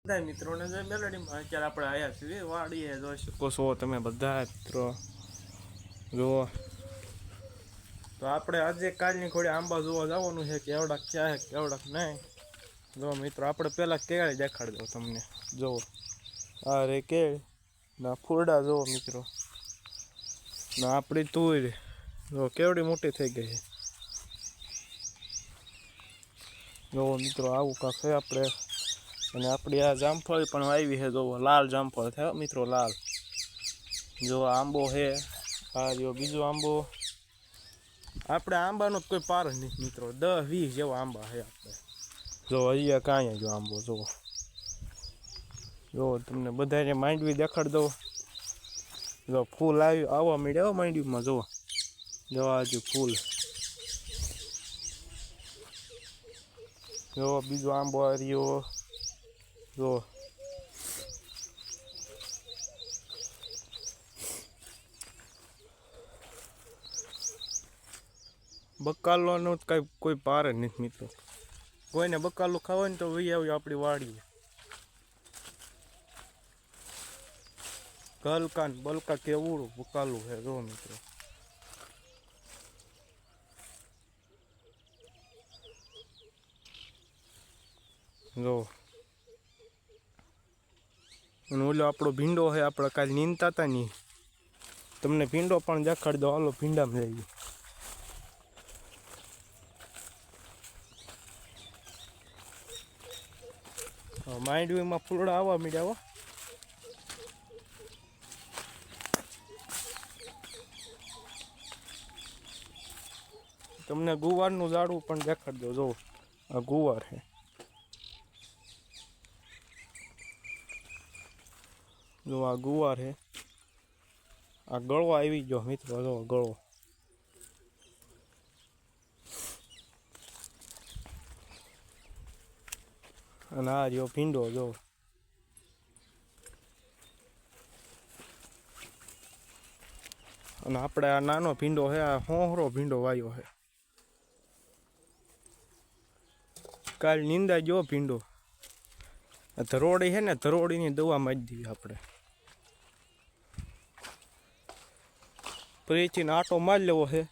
મિત્રોને જે મેલડીમાં અત્યારે આપણે આવ્યા છીએ વાડીએ જોઈ શકો છો તમે બધા મિત્રો જુઓ. તો આપણે આજે કાલની ઘોડે આંબા જોવા જવાનું છે કે એવડાક ક્યાં છે કેવડાક નહીં. જો મિત્રો આપણે પહેલાં કેળી દેખાડી દો તમને. જુઓ આ રે કેળ ના ફૂરડા જુઓ મિત્રો. ના આપણી તુર જો કેવડી મોટી થઈ ગઈ છે. જુઓ મિત્રો આવું કાંક છે આપણે. અને આપણી આ જામફળ પણ આવી છે. જો લાલ જામફળ થયો મિત્રો લાલ. જો આંબો છે આ જો બીજો આંબો. આપણે આંબાનો કોઈ પાર જ નથી મિત્રો. 10-20 જેવા આંબા છે આપણે. જો અહીંયા કાંઈ જો આંબો જુઓ. જો તમને બધાને માંડવી દેખાડી દઉં. જો ફૂલ આવવા મળ્યા માંડવીમાં જુઓ. જો આજુ ફૂલ. જો બીજો આંબો આ રહ્યો. જો બકાલોનો કઈ કોઈ પાર જ નથી મિત્રો. કોઈને બકાલું ખાવા ને તો વહી આવ્યું આપણી વાડીએ. ગલકા ને બલકા કેવું બકાલું છે જો મિત્રો. જો અને ઓલો આપણો ભીંડો છે. આપણે કાલે નીંદતા હતા નહીં. તમને ભીંડો પણ દેખાડી દો. હાલો ભીંડામાં જઈએ. માંડવીમાં ફૂલડા આવવા મળ્યા હો. તમને ગુવારનું ઝાડવું પણ દેખાડી દો. જો આ ગુવાર છે. જો આ ગુવાર છે. આ ગળો આવી ગયો મિત્રો. જો ગળો. અને આ રહ્યો ભીંડો. જો અને આપણે આ નાનો ભીંડો છે. આ હોહરો ભીંડો વાયો છે. કાલ નીંદા જો ભીંડો. ધરોડી છે ને ધરોડીની દવા મારી દઈએ આપણે. ફરીથી આટો મારી લેવો છે.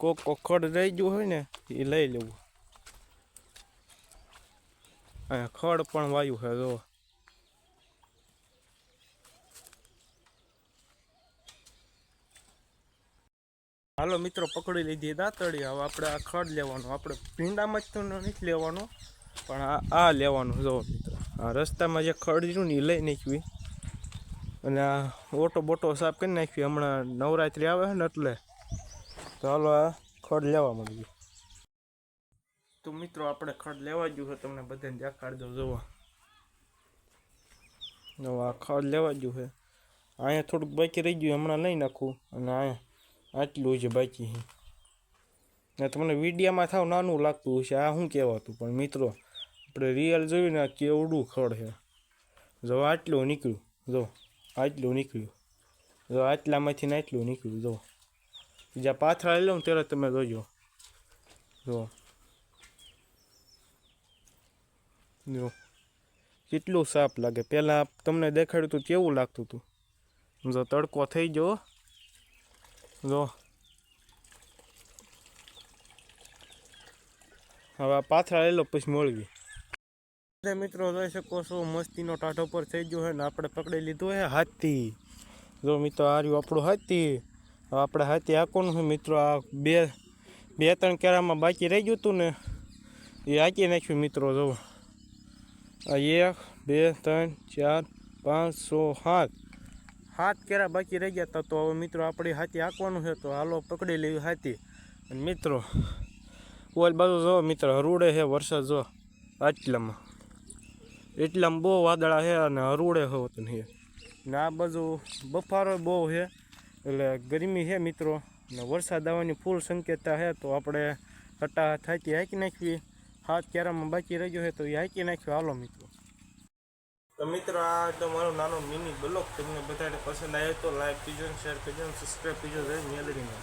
કોક ખડ રહી ગયું હોય ને એ લઈ લેવું. અહીંયા ખડ પણ વાયું છે. જો હાલો મિત્રો પકડી લીધી દાંતળી. હવે આપણે આ ખડ લેવાનું. આપણે ભીંડામાં જ તો નથી લેવાનું પણ આ લેવાનું. જો મિત્રો આ રસ્તામાં જે ખડ રહ્યું ને એ લઈ નાખવી. અને આ ઓટો બોટો સાફ કરી નાખવી. હમણાં નવરાત્રી આવે છે ને એટલે. તો હાલો આ ખડ લેવા માંડવી. તો મિત્રો આપણે ખડ લેવા ગયું છે. તમને બધાને દેખાડી દો. જોવા જો આ ખડ લેવા ગયું છે. અહીંયા થોડુંક બાકી રહી ગયું. હમણાં લઈ નાખું. અને અહીંયા આટલું જ બાકી છે. ને તમને વિડીયામાં થાવ નાનું લાગતું હશે. આ શું કહેવાતું પણ મિત્રો આપણે રિયલ જોયું ને કેવડું ખડ છે. જો આટલું નીકળ્યું. જો આટલું નીકળ્યું. જો આટલામાંથી ને આટલું નીકળ્યું. જો જ્યાં પાથરા લઈ લઉં ત્યારે તમે જોજો. જો જો કેટલું સાફ લાગે. પહેલાં તમને દેખાડ્યું હતું કેવું લાગતું હતું. જો તડકો થઈ ગયો. જો હવે પાથરા લઈ લો પછી મળવી. મિત્રો જોઈ શકો છો મસ્તીનો ટાઢો પર થઈ ગયો છે ને આપણે પકડી લીધું છે હાથી. જો મિત્રો આ રહ્યું આપણું હાથી. હવે આપણે હાથી હાંકવાનું છે મિત્રો. આ બે ત્રણ કેરામાં બાકી રહી ગયું હતું ને એ હાંકી નાખ્યું મિત્રો. જો આ 1 2 3 4 5 6 7 કેરા બાકી રહી ગયા હતા. તો હવે મિત્રો આપણે હાથી હાંકવાનું છે. તો હાલો પકડી લેવી હાથી. અને મિત્રો ઓલ બાજુ જો મિત્રો હરુડે છે વરસાદ. જો એટલામાં બહુ વાદળા છે અને હરુડે હોત ને. આ બાજુ બફારો બહુ છે એટલે ગરમી છે મિત્રો. ને વરસાદ આવવાની ફૂલ સંકેતતા છે. તો આપણે હટા થાતી હાંકી નાખવી. 7 કેરામાં બાકી રહી ગયો છે તો એ હાંકી નાખ્યું. હાલો મિત્રો. તો મિત્રો આ તો મારો નાનો મિની બ્લોગ તમને બધાને પસંદ આવ્યો તો લાઈક કરજો, શેર કરજો, સબસ્ક્રાઈબ કરજો. મેલડીમાં